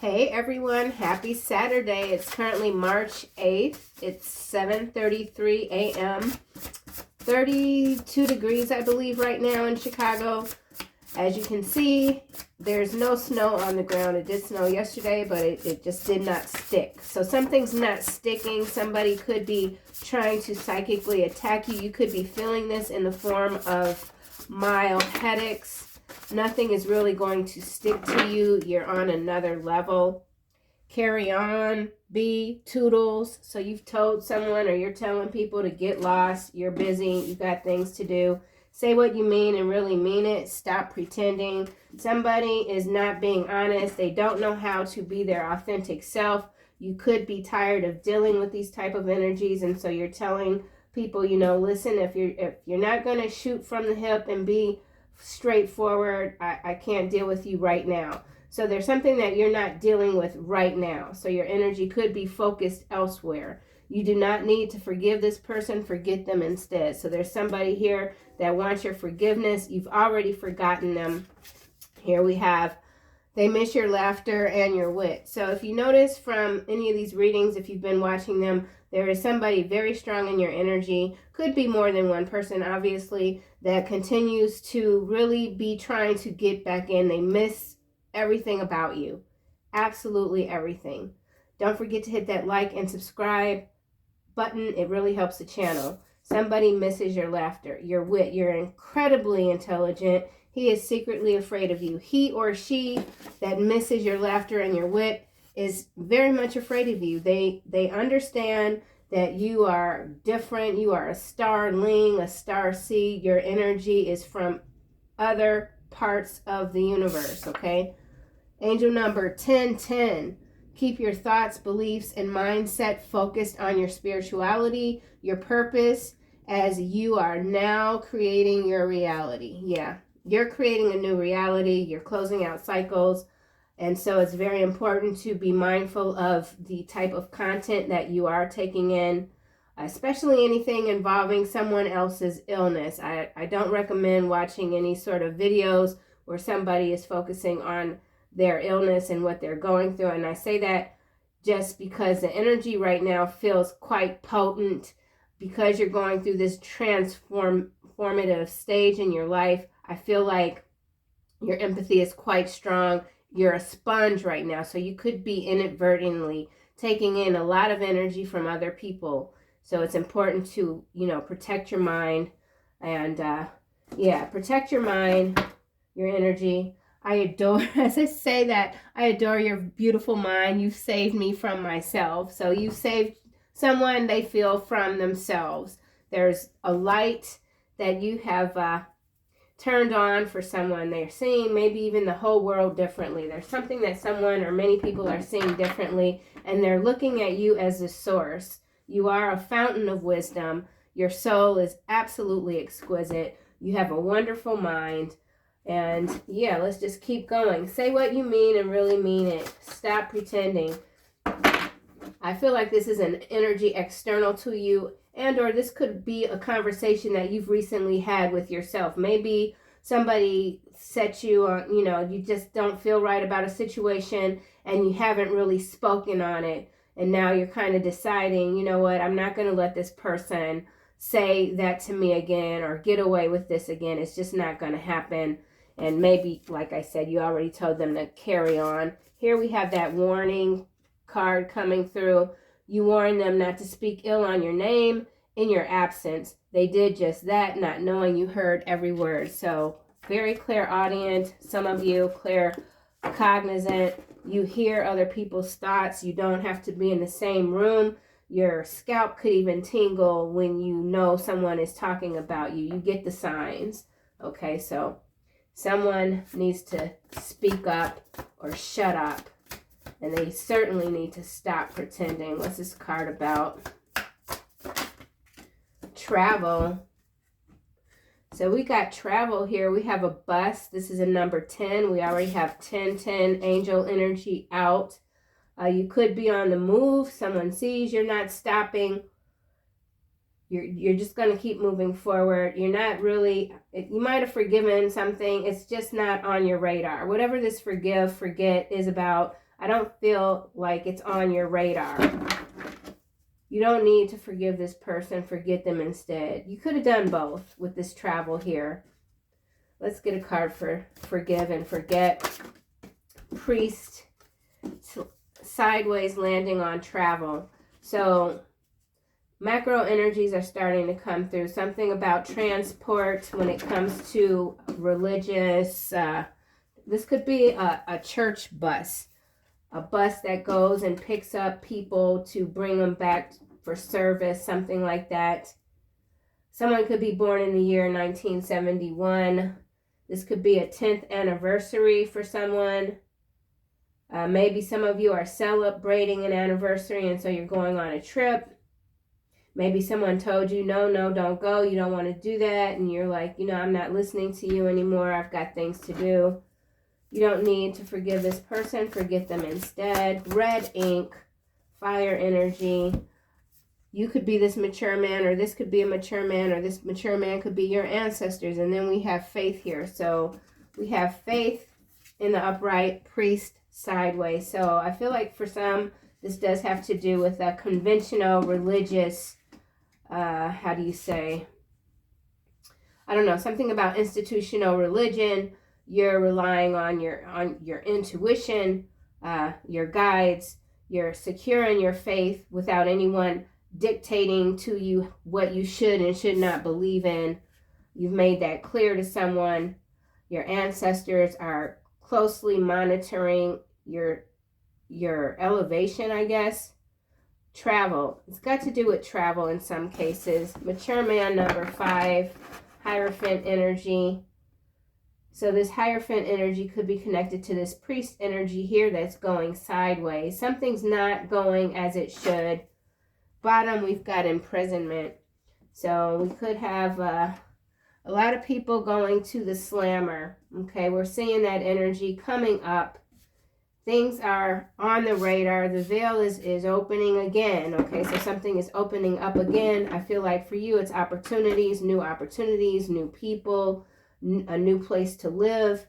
Hey everyone, happy Saturday. It's currently March 8th. It's 7:33 a.m. 32 degrees, I believe, right now in Chicago. As you can see, there's no snow on the ground. It did snow yesterday, but it just did not stick. So something's not sticking. Somebody could be trying to psychically attack you. You could be feeling this in the form of mild headaches. Nothing is really going to stick to you. You're on another level. Carry on. Be toodles. So you've told someone or you're telling people to get lost. You're busy. You got things to do. Say what you mean and really mean it. Stop pretending. Somebody is not being honest. They don't know how to be their authentic self. You could be tired of dealing with these type of energies, and so you're telling people, you know, listen, if you're not going to shoot from the hip and be straightforward, I can't deal with you right now. So there's something that you're not dealing with right now. So your energy could be focused elsewhere. You do not need to forgive this person. Forget them instead. So there's somebody here that wants your forgiveness. You've already forgotten them. Here we have, they miss your laughter and your wit. So if you notice from any of these readings, if you've been watching them, there is somebody very strong in your energy. Could be more than one person, obviously, that continues to really be trying to get back in. They miss everything about you. Absolutely everything. Don't forget to hit that like and subscribe button. It really helps the channel. Somebody misses your laughter, your wit. You're incredibly intelligent. He is secretly afraid of you. He or she that misses your laughter and your wit is very much afraid of you. They understand that you are different. You are a starling, a star seed. Your energy is from other parts of the universe, okay? Angel number 1010. Keep your thoughts, beliefs, and mindset focused on your spirituality, your purpose, as you are now creating your reality. Yeah, you're creating a new reality. You're closing out cycles. And so it's very important to be mindful of the type of content that you are taking in, especially anything involving someone else's illness. I don't recommend watching any sort of videos where somebody is focusing on their illness and what they're going through. And I say that just because the energy right now feels quite potent because you're going through this transformative stage in your life. I feel like your empathy is quite strong. You're a sponge right now, so you could be inadvertently taking in a lot of energy from other people. So it's important to, you know, protect your mind and, protect your mind, your energy. I adore, as I say that, I adore your beautiful mind. You've saved me from myself. So you've saved someone, they feel, from themselves. There's a light that you have turned on for someone. They're seeing maybe even the whole world differently. There's something that someone or many people are seeing differently, and they're looking at you as the source. You are a fountain of wisdom. Your soul is absolutely exquisite. You have a wonderful mind. And yeah, let's just keep going. Say what you mean and really mean it. Stop pretending. I feel like this is an energy external to you, and or this could be a conversation that you've recently had with yourself. Maybe somebody set you on, you know, you just don't feel right about a situation and you haven't really spoken on it. And now you're kind of deciding, you know what, I'm not going to let this person say that to me again or get away with this again. It's just not going to happen. And maybe, like I said, you already told them to carry on. Here we have that warning card coming through. You warn them not to speak ill on your name in your absence. They did just that, not knowing you heard every word. So very clairaudient. Some of you claircognizant. You hear other people's thoughts. You don't have to be in the same room. Your scalp could even tingle when you know someone is talking about you. You get the signs. Okay, so someone needs to speak up or shut up. And they certainly need to stop pretending. What's this card about? Travel. So we got travel here. We have a bus. This is a number 10. We already have 1010 angel energy out. You could be on the move. Someone sees you're not stopping. You're just going to keep moving forward. You're not really, you might have forgiven something. It's just not on your radar. Whatever this forgive, forget is about, I don't feel like it's on your radar. You don't need to forgive this person. Forget them instead. You could have done both with this travel here. Let's get a card for forgive and forget. Priest, sideways landing on travel. So macro energies are starting to come through. Something about transport when it comes to religious. This could be a church bus. A bus that goes and picks up people to bring them back for service. Something like that. Someone could be born in the year 1971. This could be a 10th anniversary for someone. Maybe some of you are celebrating an anniversary and so you're going on a trip. Maybe someone told you, no, don't go. You don't want to do that. And you're like, I'm not listening to you anymore. I've got things to do. You don't need to forgive this person. Forget them instead. Red ink, fire energy. You could be this mature man, or this could be a mature man, or this mature man could be your ancestors. And then we have faith here. So we have faith in the upright, priest sideways. So I feel like for some, this does have to do with a conventional religious, how do you say? I don't know, something about institutional religion. You're relying on your intuition, your guides. You're secure in your faith without anyone dictating to you what you should and should not believe in. You've made that clear to someone. Your ancestors are closely monitoring your elevation, I guess. Travel. It's got to do with travel in some cases. Mature man number 5, Hierophant energy. So this Hierophant energy could be connected to this priest energy here that's going sideways. Something's not going as it should. Bottom, we've got imprisonment. So we could have a lot of people going to the slammer. Okay, we're seeing that energy coming up. Things are on the radar. The veil is opening again. Okay, so something is opening up again. I feel like for you, it's opportunities, new people, a new place to live.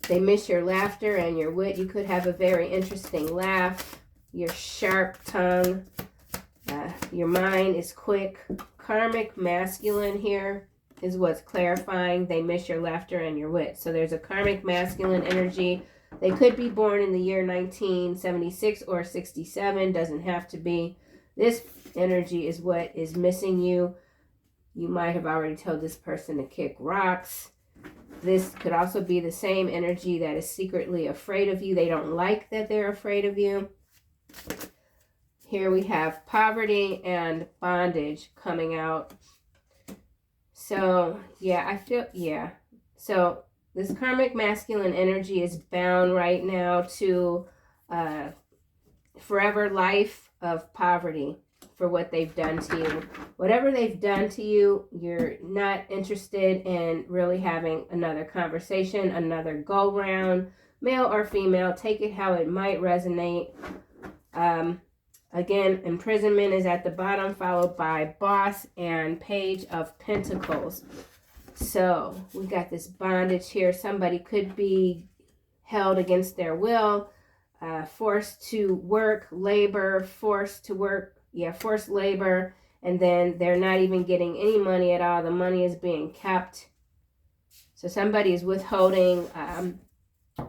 They miss your laughter and your wit. You could have a very interesting laugh. Your sharp tongue. Your mind is quick. Karmic masculine here is what's clarifying. They miss your laughter and your wit. So there's a karmic masculine energy. They could be born in the year 1976 or 67. Doesn't have to be. This energy is what is missing you. You might have already told this person to kick rocks. This could also be the same energy that is secretly afraid of you. They don't like that they're afraid of you. Here we have poverty and bondage coming out. So, So this karmic masculine energy is bound right now to forever life of poverty for what they've done to you. Whatever they've done to you, you're not interested in really having another conversation, another go round, male or female. Take it how it might resonate. Again, imprisonment is at the bottom, followed by boss and page of pentacles. So we got this bondage here. Somebody could be held against their will, forced to work, forced labor, and then they're not even getting any money at all. The money is being kept. So somebody is withholding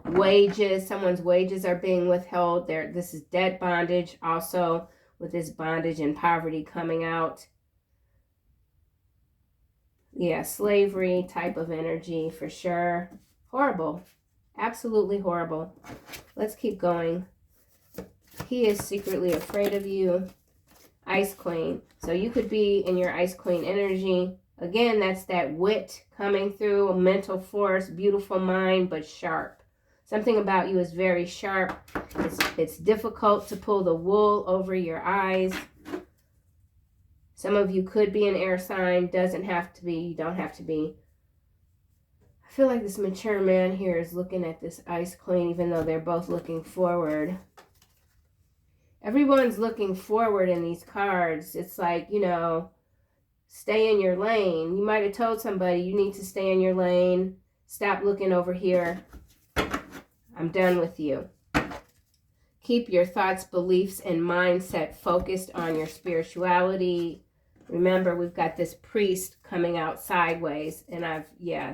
wages. Someone's wages are being withheld. This is debt bondage also, with this bondage and poverty coming out. Yeah, slavery type of energy for sure. Horrible. Absolutely horrible. Let's keep going. He is secretly afraid of you. Ice Queen. So you could be in your Ice Queen energy. Again, that's that wit coming through, mental force, beautiful mind, but sharp. Something about you is very sharp. It's difficult to pull the wool over your eyes. Some of you could be an air sign. Doesn't have to be. You don't have to be. I feel like this mature man here is looking at this Ice Queen, even though they're both looking forward. Everyone's looking forward in these cards. It's like, stay in your lane. You might have told somebody you need to stay in your lane. Stop looking over here. I'm done with you. Keep your thoughts, beliefs, and mindset focused on your spirituality. Remember, we've got this priest coming out sideways, and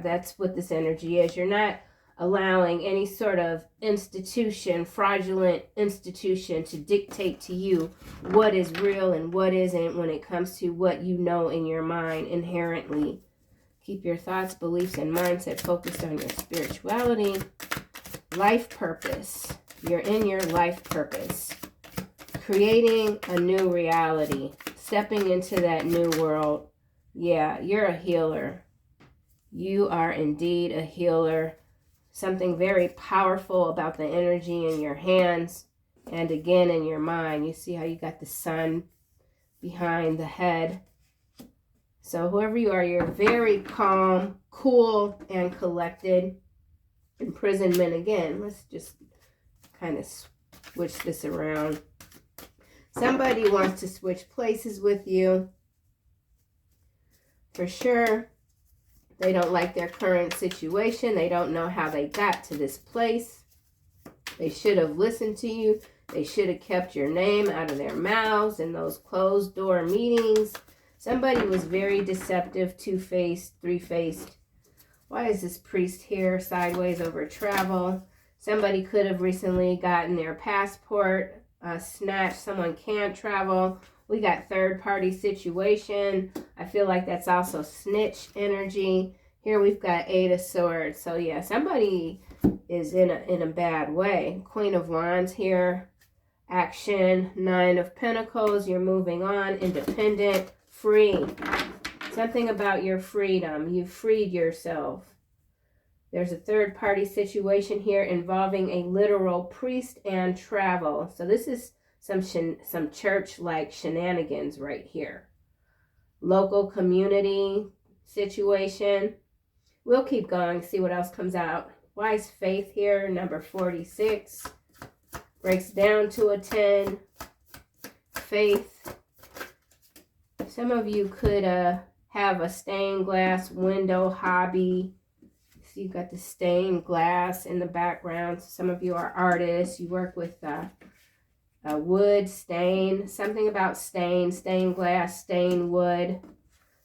that's what this energy is. You're not allowing any sort of institution, fraudulent institution, to dictate to you what is real and what isn't when it comes to what you know in your mind inherently. Keep your thoughts, beliefs, and mindset focused on your spirituality. Life purpose. You're in your life purpose. Creating a new reality. Stepping into that new world. Yeah, you're a healer. You are indeed a healer. Something very powerful about the energy in your hands and again in your mind. You see how you got the sun behind the head. So whoever you are, you're very calm, cool, and collected. Imprisonment again. Let's just kind of switch this around. Somebody wants to switch places with you. For sure. They don't like their current situation. They don't know how they got to this place. They should have listened to you. They should have kept your name out of their mouths in those closed door meetings. Somebody was very deceptive, two-faced, three-faced. Why is this priest here sideways over travel? Somebody could have recently gotten their passport snatched. Someone can't travel. We got third-party situation. I feel like that's also snitch energy. Here we've got Eight of Swords. So yeah, somebody is in a bad way. Queen of Wands here. Action. Nine of Pentacles. You're moving on. Independent. Free. Something about your freedom. You freed yourself. There's a third-party situation here involving a literal priest and travel. So this is some church-like shenanigans right here. Local community situation. We'll keep going, see what else comes out. Wise faith here, number 46. Breaks down to a 10. Faith. Some of you could have a stained glass window hobby. So you've got the stained glass in the background. Some of you are artists. You work with wood, stain, something about stain, stained glass, stained wood.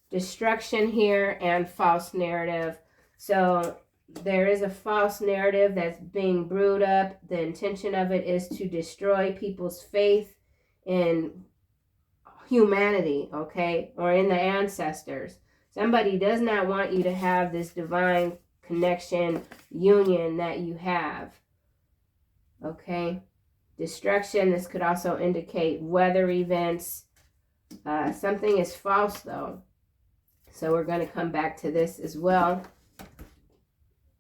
Destruction here and false narrative. So there is a false narrative that's being brewed up. The intention of it is to destroy people's faith in humanity, okay, or in the ancestors. Somebody does not want you to have this divine connection, union that you have, okay. Destruction, this could also indicate weather events. Something is false though. So we're going to come back to this as well.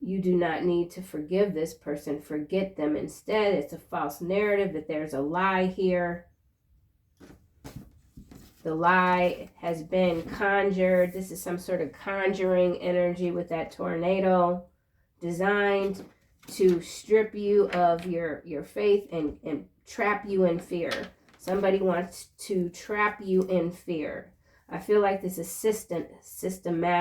You do not need to forgive this person. Forget them instead. It's a false narrative that there's a lie here. The lie has been conjured. This is some sort of conjuring energy with that tornado, designed to strip you of your faith and trap you in fear. Somebody wants to trap you in fear. I feel like this is systemic,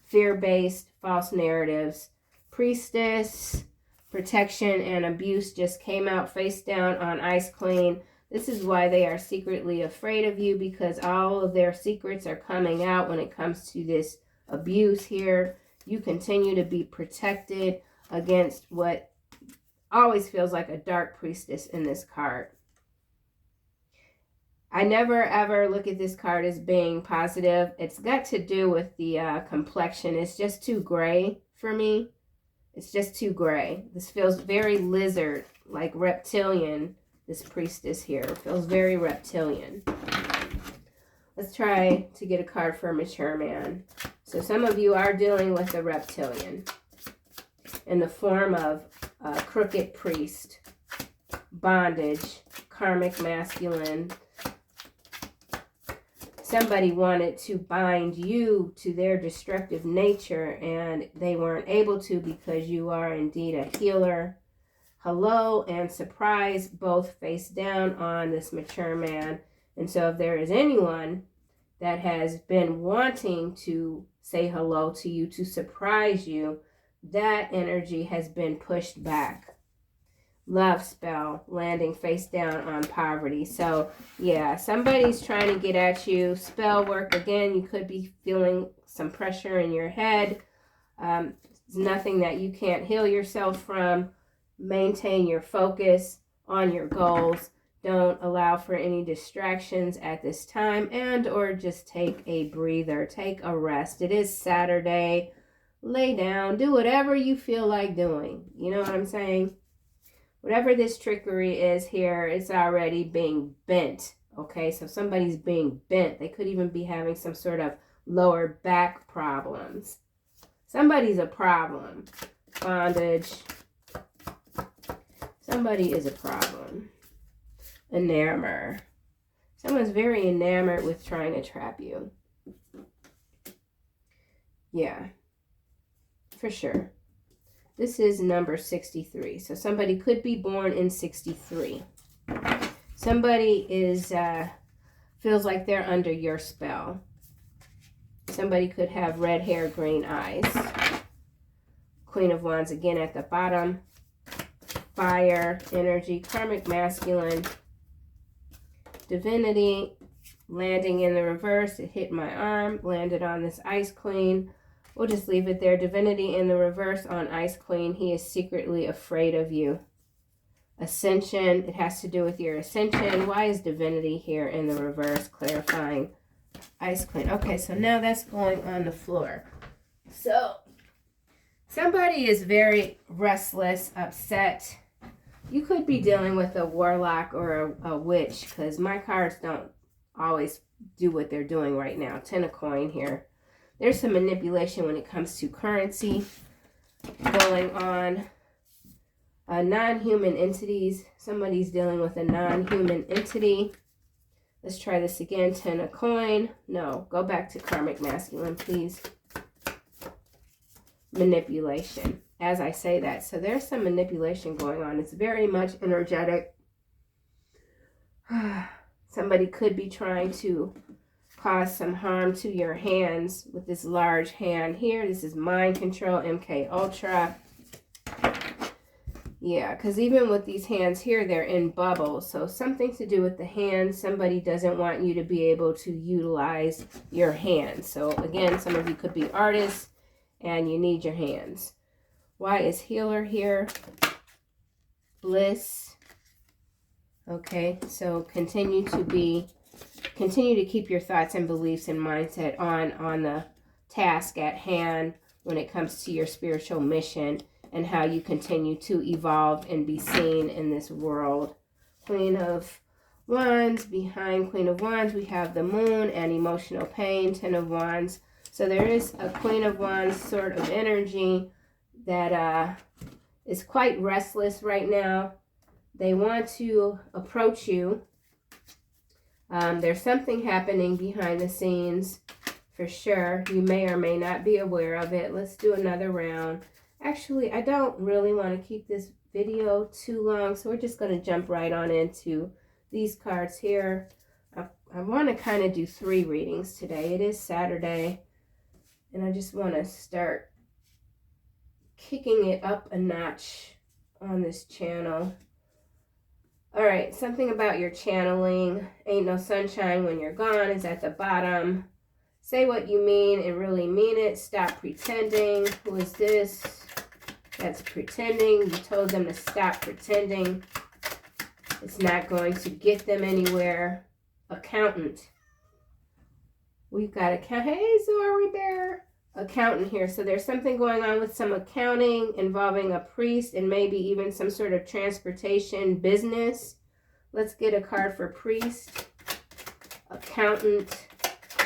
fear-based, false narratives. Priestess, protection, and abuse just came out face down on Ice Queen. This is why they are secretly afraid of you, because all of their secrets are coming out when it comes to this abuse here. You continue to be protected against what always feels like a dark priestess in this card. I never ever look at this card as being positive. It's got to do with the complexion. It's just too gray for me. It's just too gray. This feels very lizard, like reptilian. This priestess here feels very reptilian. Let's try to get a card for a mature man. So some of you are dealing with a reptilian in the form of a crooked priest, bondage, karmic masculine. Somebody wanted to bind you to their destructive nature and they weren't able to because you are indeed a healer. Hello and surprise, both face down on this mature man. And so if there is anyone that has been wanting to say hello to you, to surprise you, that energy has been pushed back. love spell landing face down on poverty. So yeah, somebody's trying to get at you. Spell work, again, you could be feeling some pressure in your head. It's nothing that you can't heal yourself from. Maintain your focus on your goals. Don't allow for any distractions at this time, and or just take a breather, take a rest. It is Saturday. Lay down, do whatever you feel like doing. You know what I'm saying? Whatever this trickery is here, it's already being bent. Okay, so somebody's being bent. They could even be having some sort of lower back problems. Somebody's a problem. Bondage. Somebody is a problem. Enamour. Someone's very enamored with trying to trap you. Yeah, for sure. This is number 63. So somebody could be born in 63. Somebody is feels like they're under your spell. Somebody could have red hair, green eyes. Queen of Wands again at the bottom. Fire, energy, karmic masculine. Divinity, landing in the reverse. It hit my arm, landed on this Ice Queen. We'll just leave it there. Divinity in the reverse on Ice Queen. He is secretly afraid of you. Ascension, it has to do with your ascension. Why is Divinity here in the reverse? Clarifying. Ice Queen. Okay, so now that's going on the floor. So, somebody is very restless, upset. You could be dealing with a warlock or a witch, because my cards don't always do what they're doing right now. 10 of coin here. There's some manipulation when it comes to currency going on. Non-human entities. Somebody's dealing with a non-human entity. Let's try this again. 10 of coin. No, go back to karmic masculine, please. Manipulation. As I say that. So there's some manipulation going on. It's very much energetic. Somebody could be trying to cause some harm to your hands with this large hand here. This is mind control, MK Ultra. Yeah, because even with these hands here, they're in bubbles. So something to do with the hands. Somebody doesn't want you to be able to utilize your hands. So again, some of you could be artists and you need your hands. Why is healer here? Bliss. Okay, so continue to keep your thoughts and beliefs and mindset on the task at hand when it comes to your spiritual mission and how you continue to evolve and be seen in this world. Queen of Wands. Behind Queen of Wands, we have the Moon and emotional pain. 10 of Wands. So there is a Queen of Wands sort of energy that is quite restless right now. They want to approach you. There's something happening behind the scenes for sure. You may or may not be aware of it. Let's do another round. Actually, I don't really want to keep this video too long, so we're just going to jump right on into these cards here. I want to kind of do 3 readings today. It is Saturday, and I just want to start kicking it up a notch on this channel. All right, something about your channeling. Ain't no sunshine when you're gone is at the bottom. Say what you mean and really mean it. Stop pretending. Who is this? That's pretending. You told them to stop pretending. It's not going to get them anywhere. Accountant. We've got hey, Zori Bear. Accountant here. So there's something going on with some accounting involving a priest and maybe even some sort of transportation business. Let's get a card for priest. Accountant.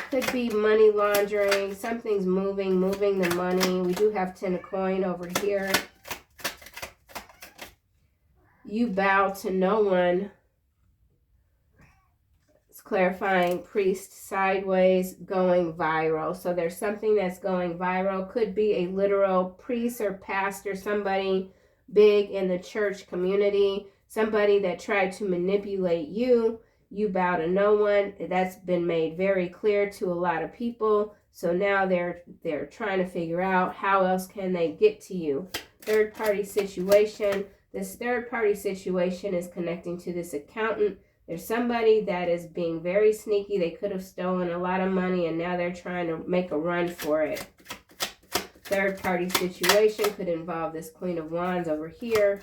Could be money laundering. Something's moving the money. We do have 10 of coin over here. You bow to no one. Clarifying priest sideways, going viral. So there's something that's going viral. Could be a literal priest or pastor, somebody big in the church community, somebody that tried to manipulate you. You bow to no one. That's been made very clear to a lot of people. So now they're trying to figure out how else can they get to you. Third party situation. This third party situation is connecting to this accountant. There's somebody that is being very sneaky. They could have stolen a lot of money and now they're trying to make a run for it. Third party situation could involve this Queen of Wands over here.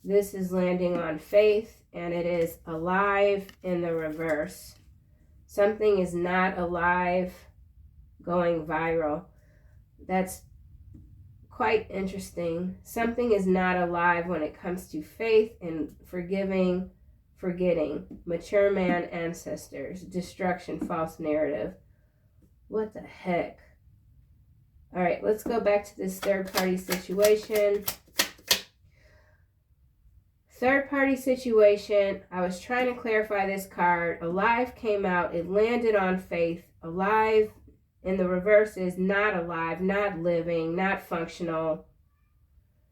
This is landing on faith, and it is alive in the reverse. Something is not alive going viral. That's quite interesting. Something is not alive when it comes to faith and forgiving, forgetting. Mature man, ancestors, destruction, false narrative. What the heck? All right, let's go back to this third party situation. Third party situation, I was trying to clarify this card. Alive came out, it landed on faith. Alive in the reverse is not alive, not living, not functional.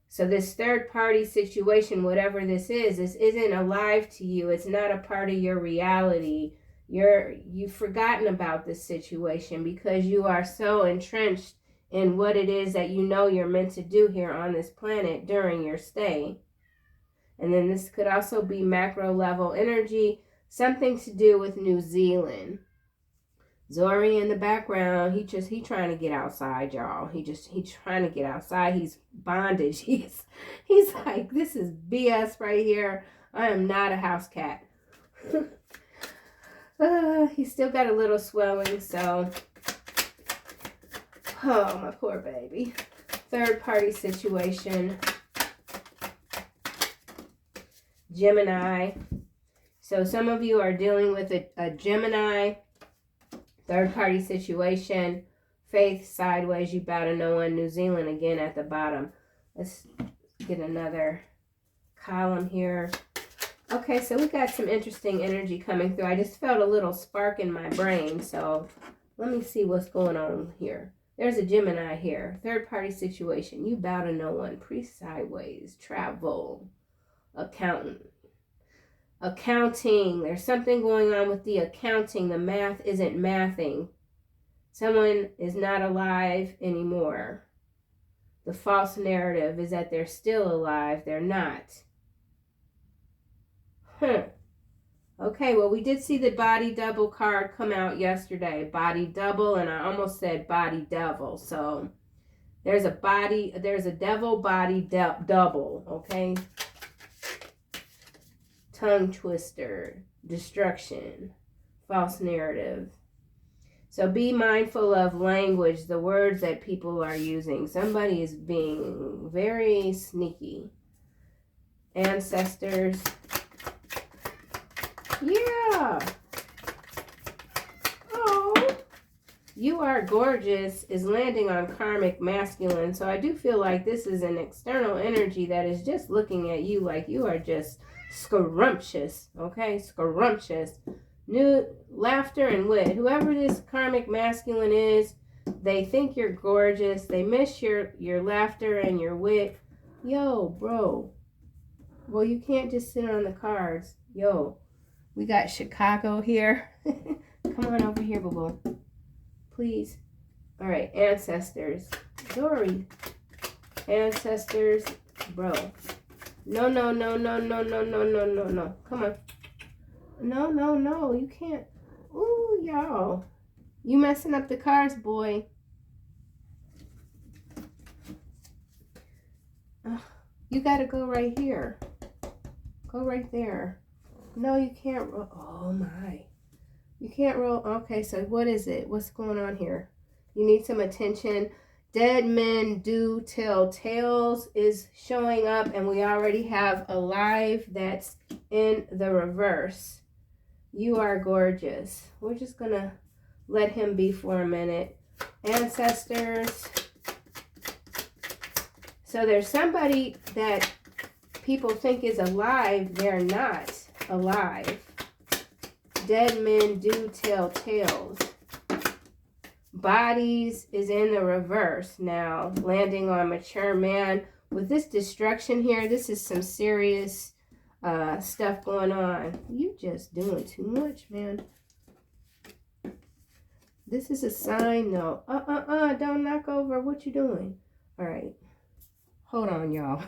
So this third party situation, whatever this isn't alive to you. It's not a part of your reality. You've forgotten about this situation because you are so entrenched in what it is that you know you're meant to do here on this planet during your stay. And then this could also be macro level energy, something to do with New Zealand. Zori in the background, he trying to get outside, y'all. He's trying to get outside. He's bondage. He's like, this is BS right here. I am not a house cat. He's still got a little swelling, so. Oh, my poor baby. Third party situation. Gemini. So some of you are dealing with a Gemini. Third party situation. Faith sideways. You bow to no one. New Zealand again at the bottom. Let's get another column here. Okay, so we got some interesting energy coming through. I just felt a little spark in my brain. So let me see what's going on here. There's a Gemini here. Third party situation. You bow to no one. Priest sideways. Travel. Accountant. Accounting. There's something going on with the accounting. The math isn't mathing. Someone is not alive anymore. The false narrative is that they're still alive. They're not. Okay, well, we did see the body double card come out yesterday. Body double, and I almost said body devil. So there's a devil body double, okay? Tongue twister, destruction, false narrative. So be mindful of language, the words that people are using. Somebody is being very sneaky. Ancestors. Yeah. Oh. You are gorgeous is landing on karmic masculine. So I do feel like this is an external energy that is just looking at you like you are just scrumptious. Okay? Scrumptious. New laughter and wit. Whoever this karmic masculine is, they think you're gorgeous. They miss your laughter and your wit. Yo, bro. Well, you can't just sit on the cards. Yo. We got Chicago here. Come on over here, boo-boo. Please. All right, ancestors. Dory. Ancestors. Bro. No. Come on. No. You can't. Ooh, y'all. You messing up the cards, boy. You got to go right here. Go right there. No, you can't roll. Oh, my. You can't roll. Okay, so what is it? What's going on here? You need some attention. Dead men do tell tales is showing up, and we already have alive that's in the reverse. You are gorgeous. We're just going to let him be for a minute. Ancestors. So there's somebody that people think is alive. They're not alive. Dead men do tell tales. Bodies is in the reverse now, landing on mature man. With this destruction here, this is some serious stuff going on. You just doing too much, man. This is a sign, though. Don't knock over. What you doing? All right. Hold on, y'all.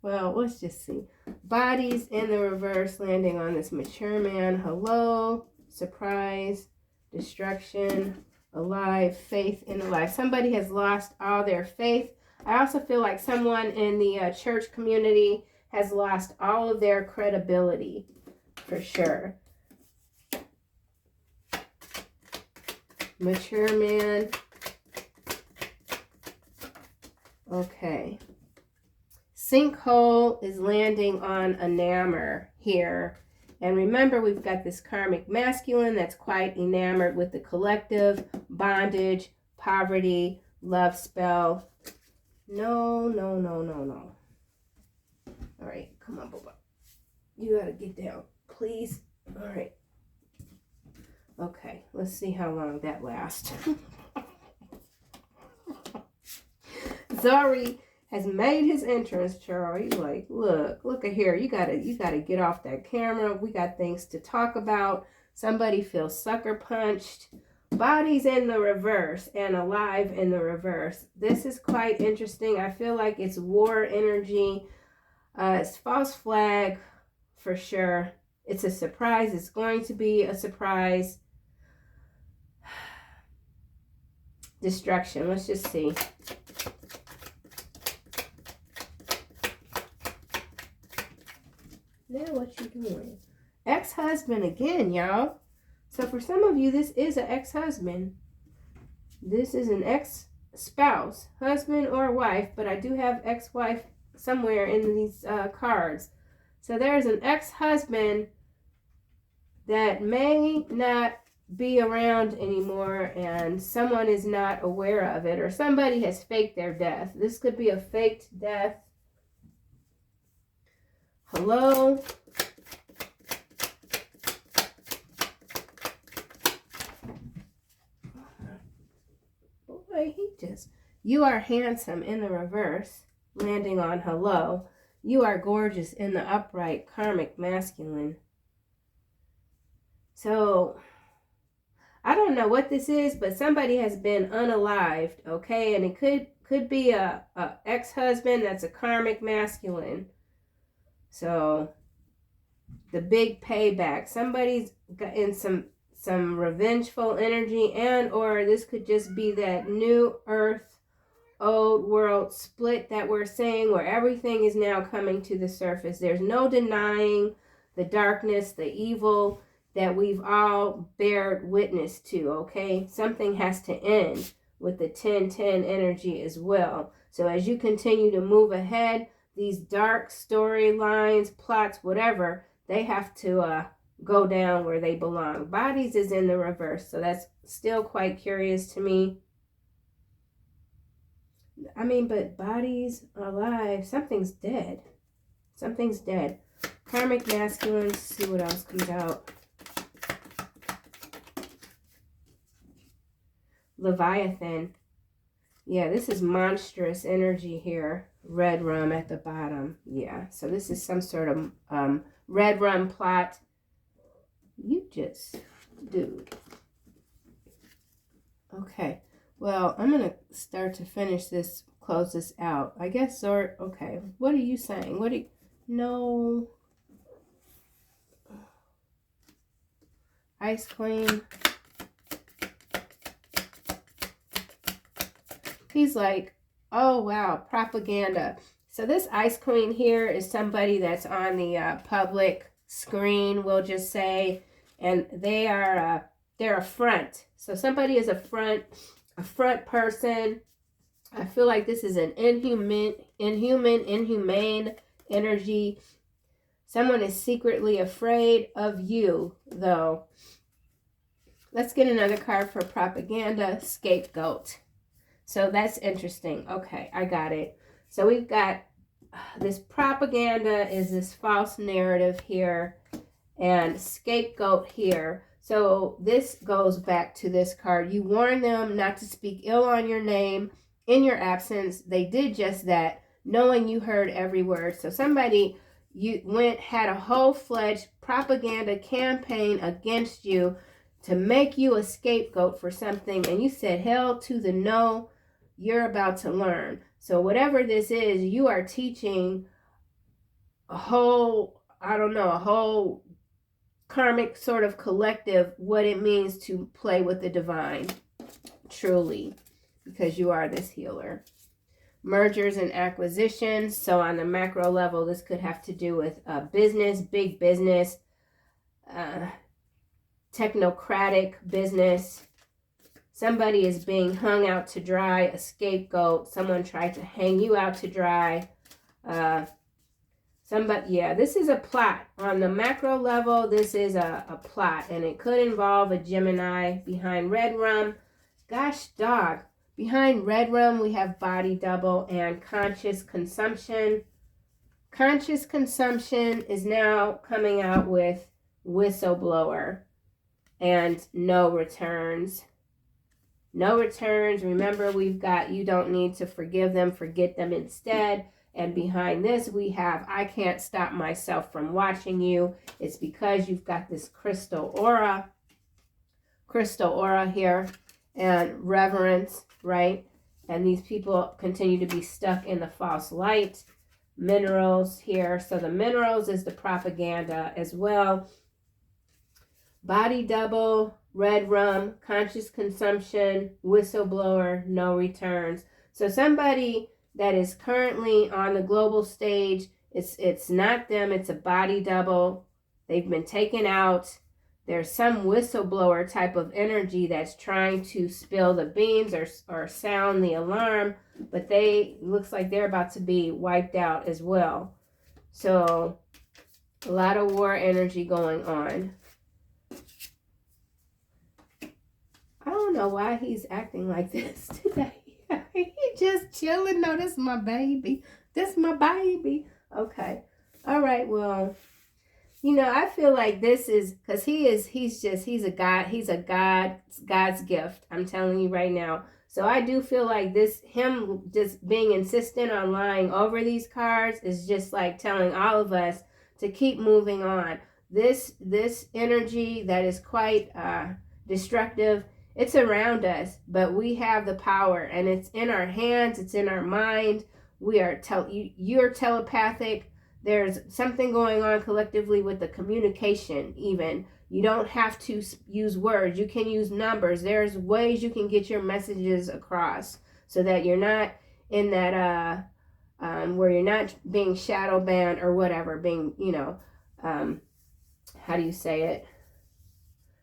Well, let's just see. Bodies in the reverse landing on this mature man. Hello, surprise, destruction, alive, faith in alive. Somebody has lost all their faith. I also feel like someone in the church community has lost all of their credibility, for sure. Mature man. Okay. Sinkhole is landing on enamored here. And remember, we've got this karmic masculine that's quite enamored with the collective, bondage, poverty, love spell. No, no, no, no, no. All right, come on, Bubba. You gotta get down, please. All right. Okay, let's see how long that lasts. Zari has made his entrance, Charlie. He's like, look at here. You gotta get off that camera. We got things to talk about. Somebody feels sucker punched. Bodies in the reverse and alive in the reverse. This is quite interesting. I feel like it's war energy. It's false flag for sure. It's a surprise. It's going to be a surprise. Destruction. Let's just see. Now what you doing? Ex-husband again, y'all. So for some of you, this is an ex-husband. This is an ex-spouse, husband or wife, but I do have ex-wife somewhere in these cards. So there's an ex-husband that may not be around anymore and someone is not aware of it, or somebody has faked their death. This could be a faked death. Hello. Boy, you are handsome in the reverse, landing on hello. You are gorgeous in the upright, karmic masculine. So I don't know what this is, but somebody has been unalived, okay? And it could be a ex-husband that's a karmic masculine. So the big payback. Somebody's got in some revengeful energy, and or this could just be that new earth, old world split that we're saying, where everything is now coming to the surface. There's no denying the darkness, the evil that we've all bared witness to, okay? Something has to end with the 10-10 energy as well. So as you continue to move ahead, these dark storylines, plots, whatever, they have to go down where they belong. Bodies is in the reverse, so that's still quite curious to me. I mean, but bodies are alive. Something's dead. Something's dead. Karmic masculine. See what else comes out. Leviathan. Yeah, this is monstrous energy here. Red rum at the bottom. Yeah, so this is some sort of red rum plot. You just, dude. Okay, well, I'm going to start to finish this, close this out. I guess, or, okay, what are you saying? What do you, no. Ice Queen. He's like, oh, wow, propaganda. So this Ice Queen here is somebody that's on the public screen, we'll just say, and they're a front. So somebody is a front person. I feel like this is an inhumane energy. Someone is secretly afraid of you, though. Let's get another card for propaganda. Scapegoat. So that's interesting. Okay, I got it. So we've got this propaganda is this false narrative here, and scapegoat here. So this goes back to this card. You warn them not to speak ill on your name in your absence. They did just that, knowing you heard every word. So somebody had a whole-fledged propaganda campaign against you to make you a scapegoat for something, and you said hell to the no. You're about to learn. So whatever this is, you are teaching a whole, I don't know, a whole karmic sort of collective what it means to play with the divine, truly, because you are this healer. Mergers and acquisitions. So on the macro level, this could have to do with business, big business, technocratic business. Somebody is being hung out to dry, a scapegoat. Someone tried to hang you out to dry. This is a plot. On the macro level, this is a plot, and it could involve a Gemini behind red rum. Gosh, dog. Behind red rum, we have body double and conscious consumption. Conscious consumption is now coming out with whistleblower and no returns. No returns. Remember, we've got you don't need to forgive them, forget them instead. And behind this, we have I can't stop myself from watching you. It's because you've got this crystal aura here, and reverence, right? And these people continue to be stuck in the false light. Minerals here. So the minerals is the propaganda as well. Body double, red rum, conscious consumption, whistleblower, no returns. So somebody that is currently on the global stage, it's not them, it's a body double. They've been taken out. There's some whistleblower type of energy that's trying to spill the beans or sound the alarm, but looks like they're about to be wiped out as well. So a lot of war energy going on. I don't know why he's acting like this today. He just chilling. No, this is my baby. This is my baby. Okay. All right. Well, I feel like this is because he's a God. He's God's gift. I'm telling you right now. So I do feel like him just being insistent on lying over these cards is just like telling all of us to keep moving on. This energy that is quite destructive, it's around us, but we have the power, and it's in our hands, it's in our mind. You're telepathic. There's something going on collectively with the communication even. You don't have to use words. You can use numbers. There's ways you can get your messages across so that you're not in that, where you're not being shadow banned or whatever, being, how do you say it?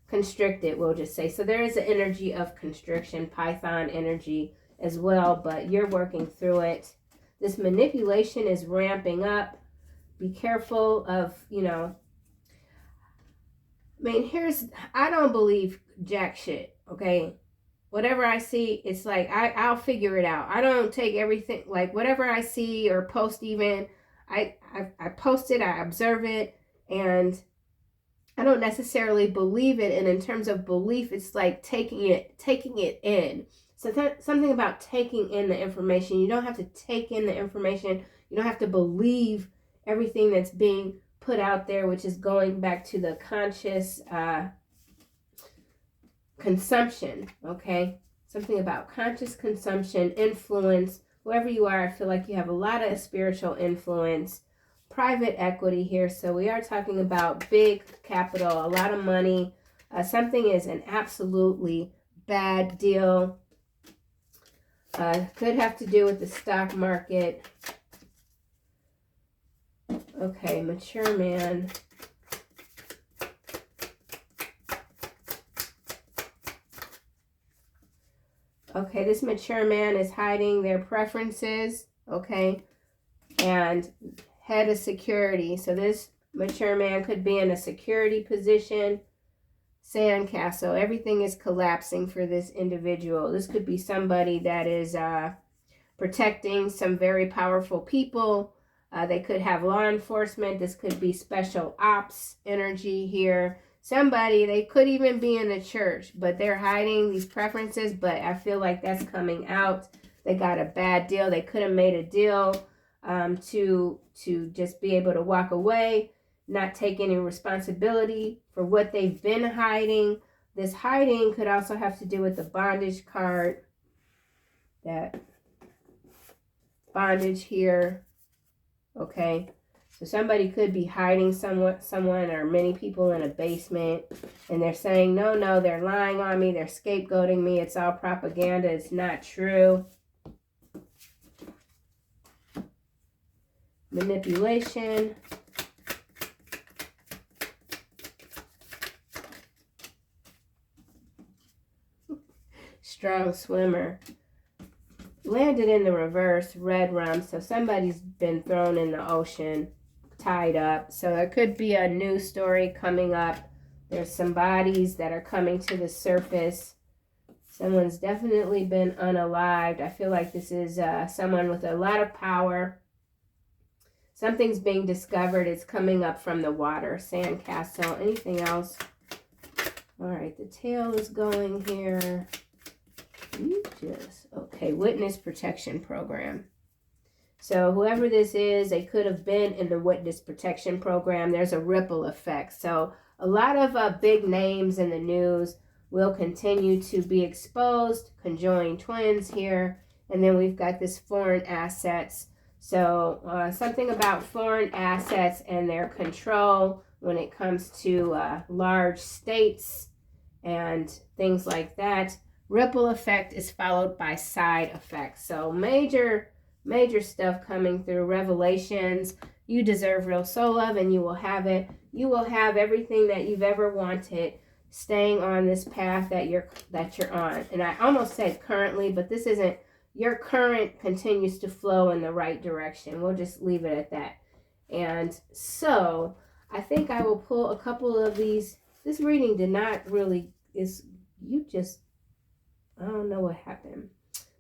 Constricted, we'll just say. So there is an energy of constriction, Python energy as well, but you're working through it. This manipulation is ramping up. Be careful of, I don't believe jack shit, okay? Whatever I see, it's like, I'll figure it out. I don't take everything, like whatever I see or post even, I post it, I observe it, and I don't necessarily believe it. And in terms of belief, it's like taking it in. So something about taking in the information. You don't have to take in the information. You don't have to believe everything that's being put out there, which is going back to the conscious consumption, okay? Something about conscious consumption, influence. Whoever you are, I feel like you have a lot of spiritual influence. Private equity here. So we are talking about big capital, a lot of money. Something is an absolutely bad deal. Could have to do with the stock market. Okay, mature man. Okay, this mature man is hiding their preferences, okay, and head of security. So this mature man could be in a security position. Sandcastle. Everything is collapsing for this individual. This could be somebody that is protecting some very powerful people. They could have law enforcement. This could be special ops energy here. They could even be in the church, but they're hiding these preferences, but I feel like that's coming out. They got a bad deal. They could have made a deal to just be able to walk away, not take any responsibility for what they've been hiding. This hiding could also have to do with the bondage card. That bondage here, okay? So somebody could be hiding someone or many people in a basement, and they're saying, no, no, they're lying on me, they're scapegoating me, it's all propaganda, it's not true. Manipulation. Strong swimmer. Landed in the reverse, red rum. So somebody's been thrown in the ocean, tied up. So there could be a new story coming up. There's some bodies that are coming to the surface. Someone's definitely been unalived. I feel like this is someone with a lot of power. Something's being discovered. It's coming up from the water. Sandcastle. Anything else? All right, the tail is going here. Okay, witness protection program. So whoever this is, they could have been in the witness protection program. There's a ripple effect. So a lot of big names in the news will continue to be exposed. Conjoined twins here. And then we've got this foreign assets. So something about foreign assets and their control when it comes to large states and things like that. Ripple effect is followed by side effects. So major stuff coming through. Revelations. You deserve real soul love and you will have it. You will have everything that you've ever wanted, staying on this path that you're on. And I almost said currently, but this isn't. Your current continues to flow in the right direction. We'll just leave it at that. And so I think I will pull a couple of these. This reading did not really, I don't know what happened.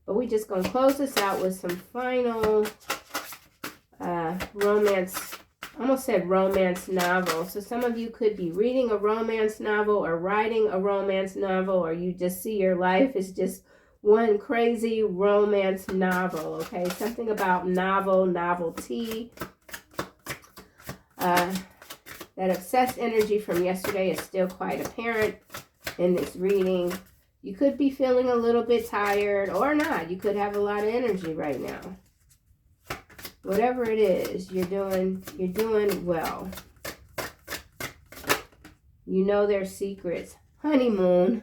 But we just going to close this out with some final romance. I almost said romance novel. So some of you could be reading a romance novel or writing a romance novel, or you just see your life is just one crazy romance novel, okay? Something about novelty. That obsessed energy from yesterday is still quite apparent in this reading. You could be feeling a little bit tired or not. You could have a lot of energy right now. Whatever it is, you're doing well. You know their secrets. Honeymoon.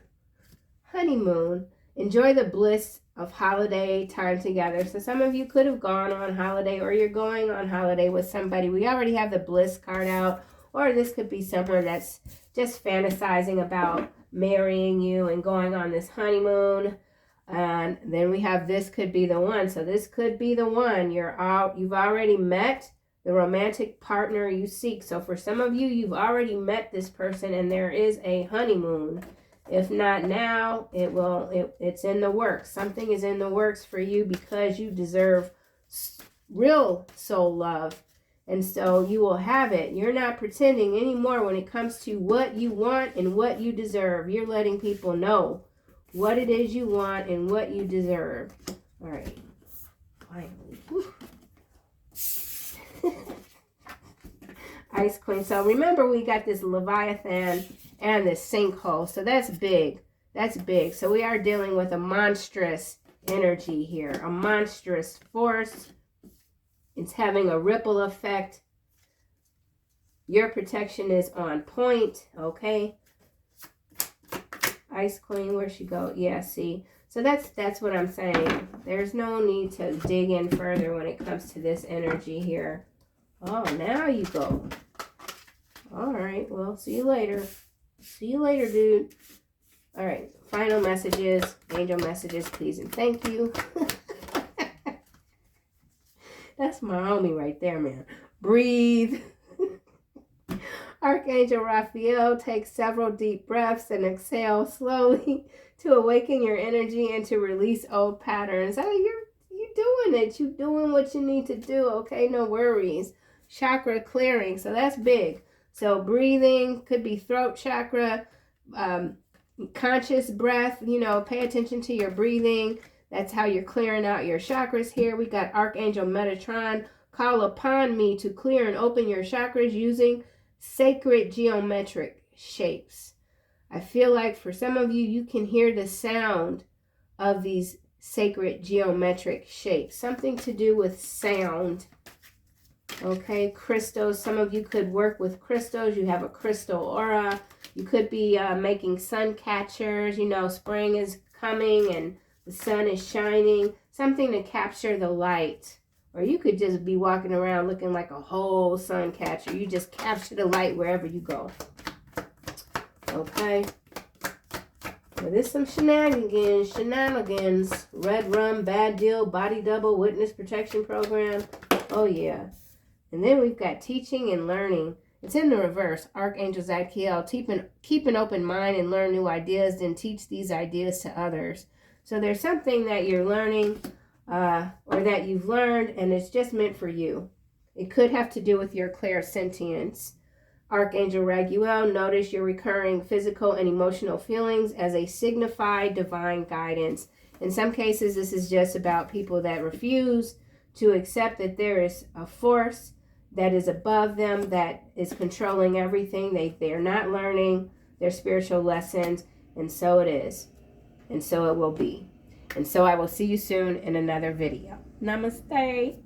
Enjoy the bliss of holiday time together. So some of you could have gone on holiday, or you're going on holiday with somebody. We already have the bliss card out. Or this could be someone that's just fantasizing about marrying you and going on this honeymoon. And then we have this could be the one. So this could be the one. You've already met the romantic partner you seek. So for some of you, you've already met this person and there is a honeymoon. If not now, it's in the works. Something is in the works for you because you deserve real soul love. And so you will have it. You're not pretending anymore when it comes to what you want and what you deserve. You're letting people know what it is you want and what you deserve. All right. Finally. Ice Queen. So remember, we got this Leviathan and this sinkhole. So that's big. That's big. So we are dealing with a monstrous energy here. A monstrous force. It's having a ripple effect. Your protection is on point. Okay. Ice Queen, where'd she go? Yeah, see. So that's what I'm saying. There's no need to dig in further when it comes to this energy here. Oh, now you go. All right. Well, see you later. See you later, dude. All right. Final messages. Angel messages, please and thank you. That's my homie right there, man. Breathe. Archangel Raphael, take several deep breaths and exhale slowly to awaken your energy and to release old patterns. Oh, you're doing it. You're doing what you need to do, okay? No worries. Chakra clearing. So that's big. So breathing could be throat chakra, conscious breath. Pay attention to your breathing. That's how you're clearing out your chakras here. We got Archangel Metatron. Call upon me to clear and open your chakras using sacred geometric shapes. I feel like for some of you, you can hear the sound of these sacred geometric shape. Something to do with sound. Okay, crystals. Some of you could work with crystals. You have a crystal aura. You could be making sun catchers. You know, spring is coming and the sun is shining. Something to capture the light. Or you could just be walking around looking like a whole sun catcher. You just capture the light wherever you go. Okay. Well, there's some shenanigans. Red rum, bad deal, body double, witness protection program. Oh, yeah. And then we've got teaching and learning. It's in the reverse. Archangel Zadkiel, keep an open mind and learn new ideas, then teach these ideas to others. So there's something that you're learning or that you've learned, and it's just meant for you. It could have to do with your clairsentience. Archangel Raguel, notice your recurring physical and emotional feelings as a signified divine guidance. In some cases, this is just about people that refuse to accept that there is a force that is above them, that is controlling everything. They are not learning their spiritual lessons, and so it is. And so it will be. And so I will see you soon in another video. Namaste.